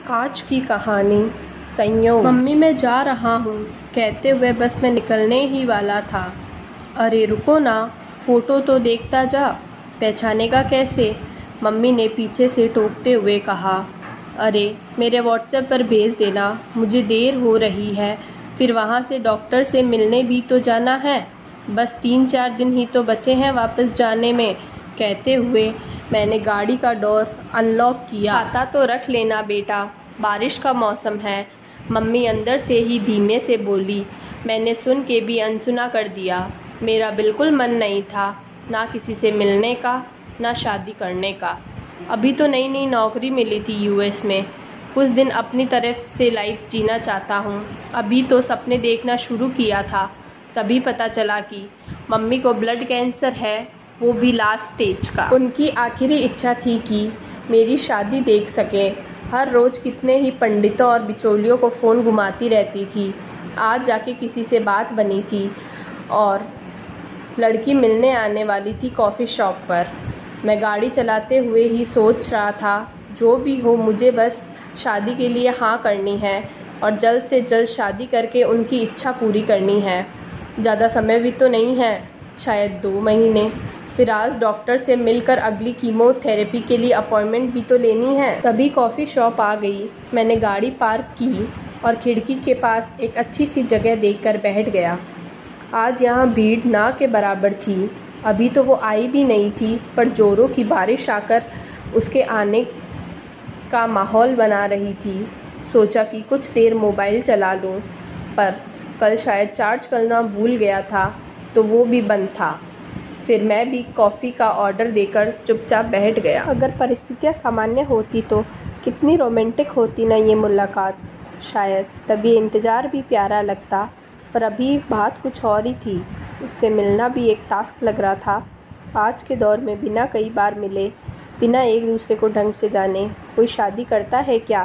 आज की कहानी संयोग। मम्मी मैं जा रहा हूँ कहते हुए बस मैं निकलने ही वाला था। अरे रुको ना, फ़ोटो तो देखता जा, पहचानेगा कैसे? मम्मी ने पीछे से टोकते हुए कहा। अरे मेरे व्हाट्सएप पर भेज देना, मुझे देर हो रही है, फिर वहाँ से डॉक्टर से मिलने भी तो जाना है। बस 3-4 दिन ही तो बचे हैं वापस जाने में। कहते हुए मैंने गाड़ी का डोर अनलॉक किया। खाता तो रख लेना बेटा, बारिश का मौसम है, मम्मी अंदर से ही धीमे से बोली। मैंने सुन के भी अनसुना कर दिया। मेरा बिल्कुल मन नहीं था, ना किसी से मिलने का, ना शादी करने का। अभी तो नई नई नौकरी मिली थी यूएस में, कुछ दिन अपनी तरफ से लाइफ जीना चाहता हूँ। अभी तो सपने देखना शुरू किया था, तभी पता चला कि मम्मी को ब्लड कैंसर है, वो भी लास्ट स्टेज का। उनकी आखिरी इच्छा थी कि मेरी शादी देख सके। हर रोज़ कितने ही पंडितों और बिचौलियों को फ़ोन घुमाती रहती थी। आज जाके किसी से बात बनी थी और लड़की मिलने आने वाली थी कॉफ़ी शॉप पर। मैं गाड़ी चलाते हुए ही सोच रहा था, जो भी हो मुझे बस शादी के लिए हाँ करनी है और जल्द से जल्द शादी करके उनकी इच्छा पूरी करनी है। ज़्यादा समय भी तो नहीं है, शायद 2 महीने। फिर आज डॉक्टर से मिलकर अगली कीमोथेरेपी के लिए अपॉइंटमेंट भी तो लेनी है। तभी कॉफ़ी शॉप आ गई। मैंने गाड़ी पार्क की और खिड़की के पास एक अच्छी सी जगह देखकर बैठ गया। आज यहाँ भीड़ ना के बराबर थी। अभी तो वो आई भी नहीं थी, पर जोरों की बारिश आकर उसके आने का माहौल बना रही थी। सोचा कि कुछ देर मोबाइल चला लूँ, पर कल शायद चार्ज करना भूल गया था, तो वो भी बंद था। फिर मैं भी कॉफ़ी का ऑर्डर देकर चुपचाप बैठ गया। अगर परिस्थितियाँ सामान्य होती तो कितनी रोमांटिक होती ना ये मुलाकात। शायद तभी इंतज़ार भी प्यारा लगता, पर अभी बात कुछ और ही थी। उससे मिलना भी एक टास्क लग रहा था। आज के दौर में बिना कई बार मिले, बिना एक दूसरे को ढंग से जाने कोई शादी करता है क्या?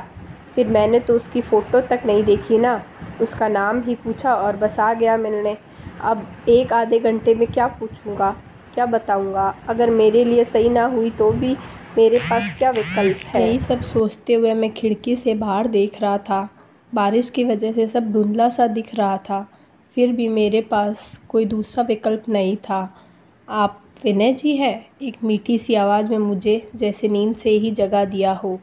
फिर मैंने तो उसकी फ़ोटो तक नहीं देखी ना, उसका नाम ही पूछा और बस आ गया मिलने। अब 1 आधे घंटे में क्या पूछूंगा, क्या बताऊंगा? अगर मेरे लिए सही ना हुई तो भी मेरे पास क्या विकल्प है? यही सब सोचते हुए मैं खिड़की से बाहर देख रहा था। बारिश की वजह से सब धुंधला सा दिख रहा था, फिर भी मेरे पास कोई दूसरा विकल्प नहीं था। आप विनय जी है? एक मीठी सी आवाज़ में मुझे जैसे नींद से ही जगा दिया हो।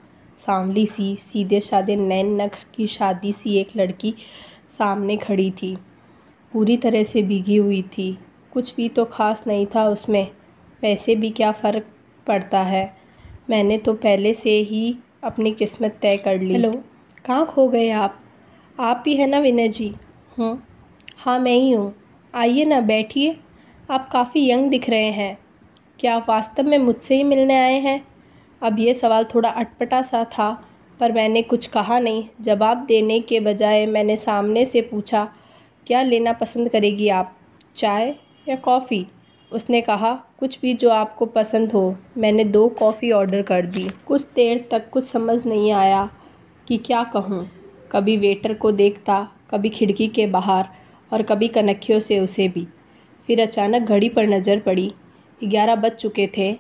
सांवली सी, सीधे साधे नैन नक्श की शादी सी एक लड़की सामने खड़ी थी, पूरी तरह से भीगी हुई थी। कुछ भी तो खास नहीं था उसमें, वैसे भी क्या फ़र्क पड़ता है, मैंने तो पहले से ही अपनी किस्मत तय कर ली। हेलो, कहाँ खो गए आप ही है ना विनय जी? हाँ मैं ही हूँ, आइए ना बैठिए। आप काफ़ी यंग दिख रहे हैं, क्या आप वास्तव में मुझसे ही मिलने आए हैं? अब ये सवाल थोड़ा अटपटा सा था, पर मैंने कुछ कहा नहीं। जवाब देने के बजाय मैंने सामने से पूछा, क्या लेना पसंद करेगी आप, चाय या कॉफ़ी? उसने कहा, कुछ भी जो आपको पसंद हो। मैंने 2 कॉफ़ी ऑर्डर कर दी। कुछ देर तक कुछ समझ नहीं आया कि क्या कहूँ। कभी वेटर को देखता, कभी खिड़की के बाहर और कभी कनखियों से उसे भी। फिर अचानक घड़ी पर नज़र पड़ी। 11 बज चुके थे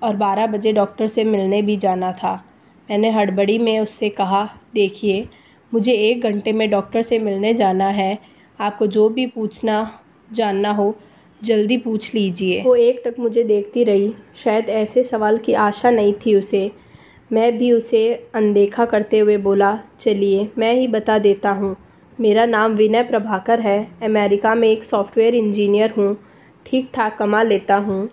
और 12 बजे डॉक्टर से मिलने भी जाना था। मैंने हड़बड़ी में उससे कहा, देखिए मुझे 1 घंटे में डॉक्टर से मिलने जाना है, आपको जो भी पूछना जानना हो जल्दी पूछ लीजिए। वो एकटक मुझे देखती रही, शायद ऐसे सवाल की आशा नहीं थी उसे। मैं भी उसे अनदेखा करते हुए बोला, चलिए मैं ही बता देता हूँ। मेरा नाम विनय प्रभाकर है, अमेरिका में एक सॉफ्टवेयर इंजीनियर हूँ, ठीक ठाक कमा लेता हूँ।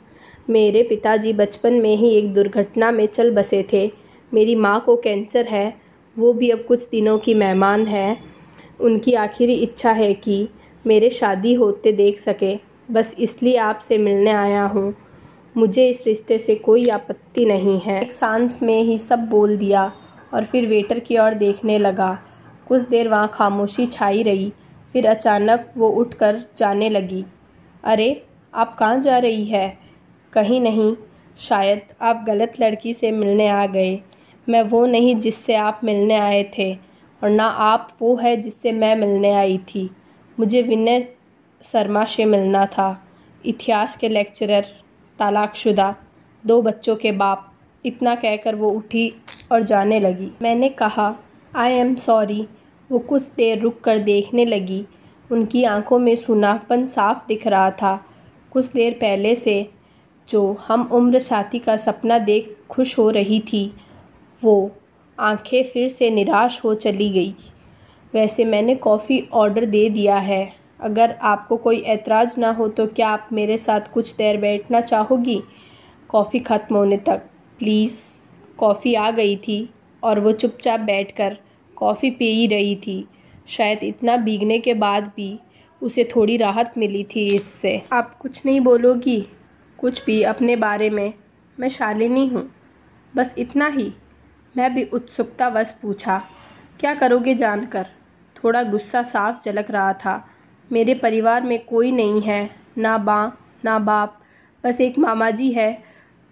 मेरे पिताजी बचपन में ही एक दुर्घटना में चल बसे थे। मेरी माँ को कैंसर है, वो भी अब कुछ दिनों की मेहमान है। उनकी आखिरी इच्छा है कि मेरे शादी होते देख सके, बस इसलिए आपसे मिलने आया हूँ। मुझे इस रिश्ते से कोई आपत्ति नहीं है। एक सांस में ही सब बोल दिया और फिर वेटर की ओर देखने लगा। कुछ देर वहाँ खामोशी छाई रही, फिर अचानक वो उठकर जाने लगी। अरे आप कहाँ जा रही है? कहीं नहीं, शायद आप गलत लड़की से मिलने आ गए। मैं वो नहीं जिससे आप मिलने आए थे, और ना आप वो है जिससे मैं मिलने आई थी। मुझे विनय शर्मा से मिलना था, इतिहास के लेक्चरर, तलाकशुदा, 2 बच्चों के बाप। इतना कहकर वो उठी और जाने लगी। मैंने कहा, आई एम सॉरी। वो कुछ देर रुक कर देखने लगी। उनकी आंखों में सूनापन साफ दिख रहा था। कुछ देर पहले से जो हम उम्र साथी का सपना देख खुश हो रही थी, वो आंखें फिर से निराश हो चली गई। वैसे मैंने कॉफ़ी ऑर्डर दे दिया है। अगर आपको कोई ऐतराज़ ना हो तो क्या आप मेरे साथ कुछ देर बैठना चाहोगी, कॉफ़ी ख़त्म होने तक, प्लीज़। कॉफ़ी आ गई थी और वो चुपचाप बैठकर कॉफ़ी पी ही रही थी। शायद इतना भीगने के बाद भी उसे थोड़ी राहत मिली थी इससे। आप कुछ नहीं बोलोगी? कुछ भी अपने बारे में। मैं शालिनी हूँ, बस इतना ही। मैं भी उत्सुकतावश पूछा, क्या करोगे जानकर? थोड़ा गुस्सा साफ झलक रहा था। मेरे परिवार में कोई नहीं है, ना माँ ना बाप, बस एक मामा जी है,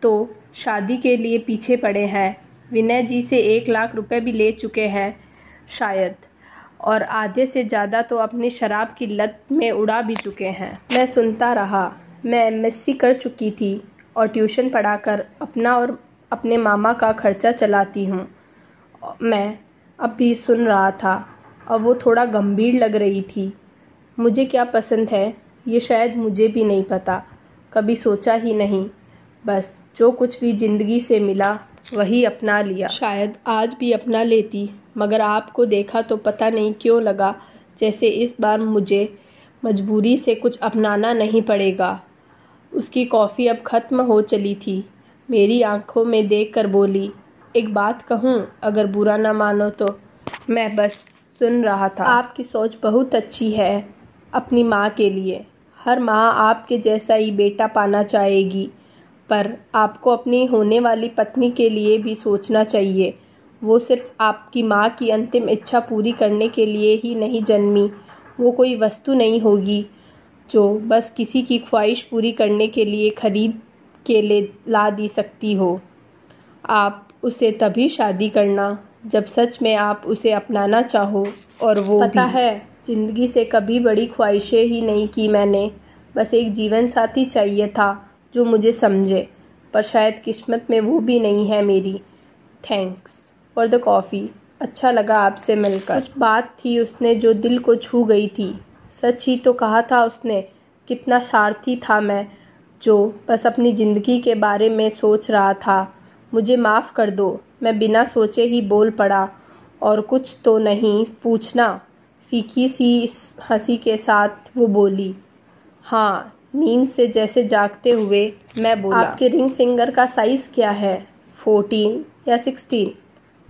तो शादी के लिए पीछे पड़े हैं। विनय जी से 1 लाख रुपए भी ले चुके हैं शायद, और आधे से ज़्यादा तो अपनी शराब की लत में उड़ा भी चुके हैं। मैं सुनता रहा। मैं एमएससी कर चुकी थी और ट्यूशन पढ़ाकर अपना और अपने मामा का खर्चा चलाती हूँ। मैं अब भी सुन रहा था और वो थोड़ा गंभीर लग रही थी। मुझे क्या पसंद है ये शायद मुझे भी नहीं पता, कभी सोचा ही नहीं। बस जो कुछ भी ज़िंदगी से मिला वही अपना लिया। शायद आज भी अपना लेती, मगर आपको देखा तो पता नहीं क्यों लगा जैसे इस बार मुझे मजबूरी से कुछ अपनाना नहीं पड़ेगा। उसकी कॉफ़ी अब ख़त्म हो चली थी। मेरी आंखों में देखकर बोली, एक बात कहूँ, अगर बुरा ना मानो तो? मैं बस सुन रहा था। आपकी सोच बहुत अच्छी है अपनी माँ के लिए। हर माँ आपके जैसा ही बेटा पाना चाहेगी, पर आपको अपनी होने वाली पत्नी के लिए भी सोचना चाहिए। वो सिर्फ आपकी माँ की अंतिम इच्छा पूरी करने के लिए ही नहीं जन्मी। वो कोई वस्तु नहीं होगी जो बस किसी की ख्वाहिश पूरी करने के लिए खरीद के ले ला दी सकती हो। आप उसे तभी शादी करना जब सच में आप उसे अपनाना चाहो, और वो पता है, ज़िंदगी से कभी बड़ी ख्वाहिशें ही नहीं की मैंने। बस एक जीवन साथी चाहिए था जो मुझे समझे, पर शायद किस्मत में वो भी नहीं है मेरी। Thanks for the coffee. अच्छा लगा आपसे मिलकर। कुछ बात थी उसने जो दिल को छू गई थी। सच ही तो कहा था उसने। कितना स्वार्थी था मैं, जो बस अपनी ज़िंदगी के बारे में सोच रहा था। मुझे माफ़ कर दो, मैं बिना सोचे ही बोल पड़ा। और कुछ तो नहीं पूछना? फीकी सी हंसी के साथ वो बोली। हाँ, नींद से जैसे जागते हुए मैं बोला, आपके रिंग फिंगर का साइज़ क्या है, 14 या 16?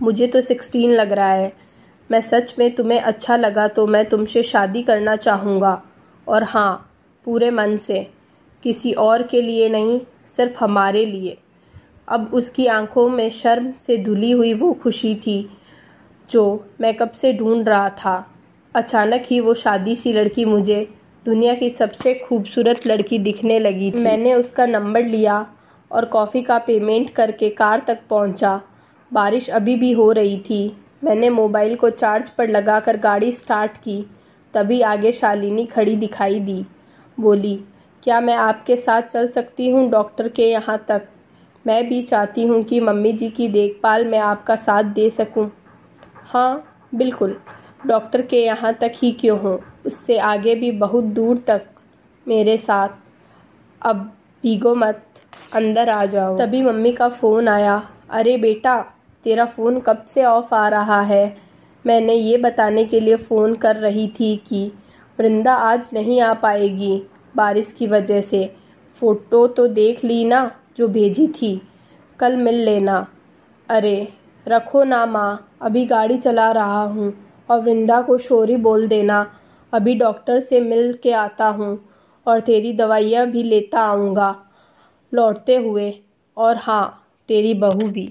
मुझे तो 16 लग रहा है। मैं सच में तुम्हें अच्छा लगा तो मैं तुमसे शादी करना चाहूँगा, और हाँ, पूरे मन से, किसी और के लिए नहीं, सिर्फ हमारे लिए। अब उसकी आंखों में शर्म से धुली हुई वो खुशी थी जो मैं कब से ढूंढ रहा था। अचानक ही वो शादी सी लड़की मुझे दुनिया की सबसे खूबसूरत लड़की दिखने लगी थी। मैंने उसका नंबर लिया और कॉफ़ी का पेमेंट करके कार तक पहुंचा। बारिश अभी भी हो रही थी। मैंने मोबाइल को चार्ज पर लगाकर गाड़ी स्टार्ट की, तभी आगे शालिनी खड़ी दिखाई दी। बोली, क्या मैं आपके साथ चल सकती हूँ डॉक्टर के यहाँ तक? मैं भी चाहती हूँ कि मम्मी जी की देखभाल में आपका साथ दे सकूँ। हाँ बिल्कुल, डॉक्टर के यहाँ तक ही क्यों हो, उससे आगे भी बहुत दूर तक मेरे साथ। अब भीगो मत, अंदर आ जाओ। तभी मम्मी का फ़ोन आया। अरे बेटा, तेरा फ़ोन कब से ऑफ आ रहा है? मैंने ये बताने के लिए फ़ोन कर रही थी कि वृंदा आज नहीं आ पाएगी बारिश की वजह से। फ़ोटो तो देख ली ना जो भेजी थी, कल मिल लेना। अरे रखो ना माँ, अभी गाड़ी चला रहा हूँ। और वृंदा को सॉरी बोल देना, अभी डॉक्टर से मिल के आता हूँ और तेरी दवाइयाँ भी लेता आऊँगा लौटते हुए। और हाँ, तेरी बहू भी।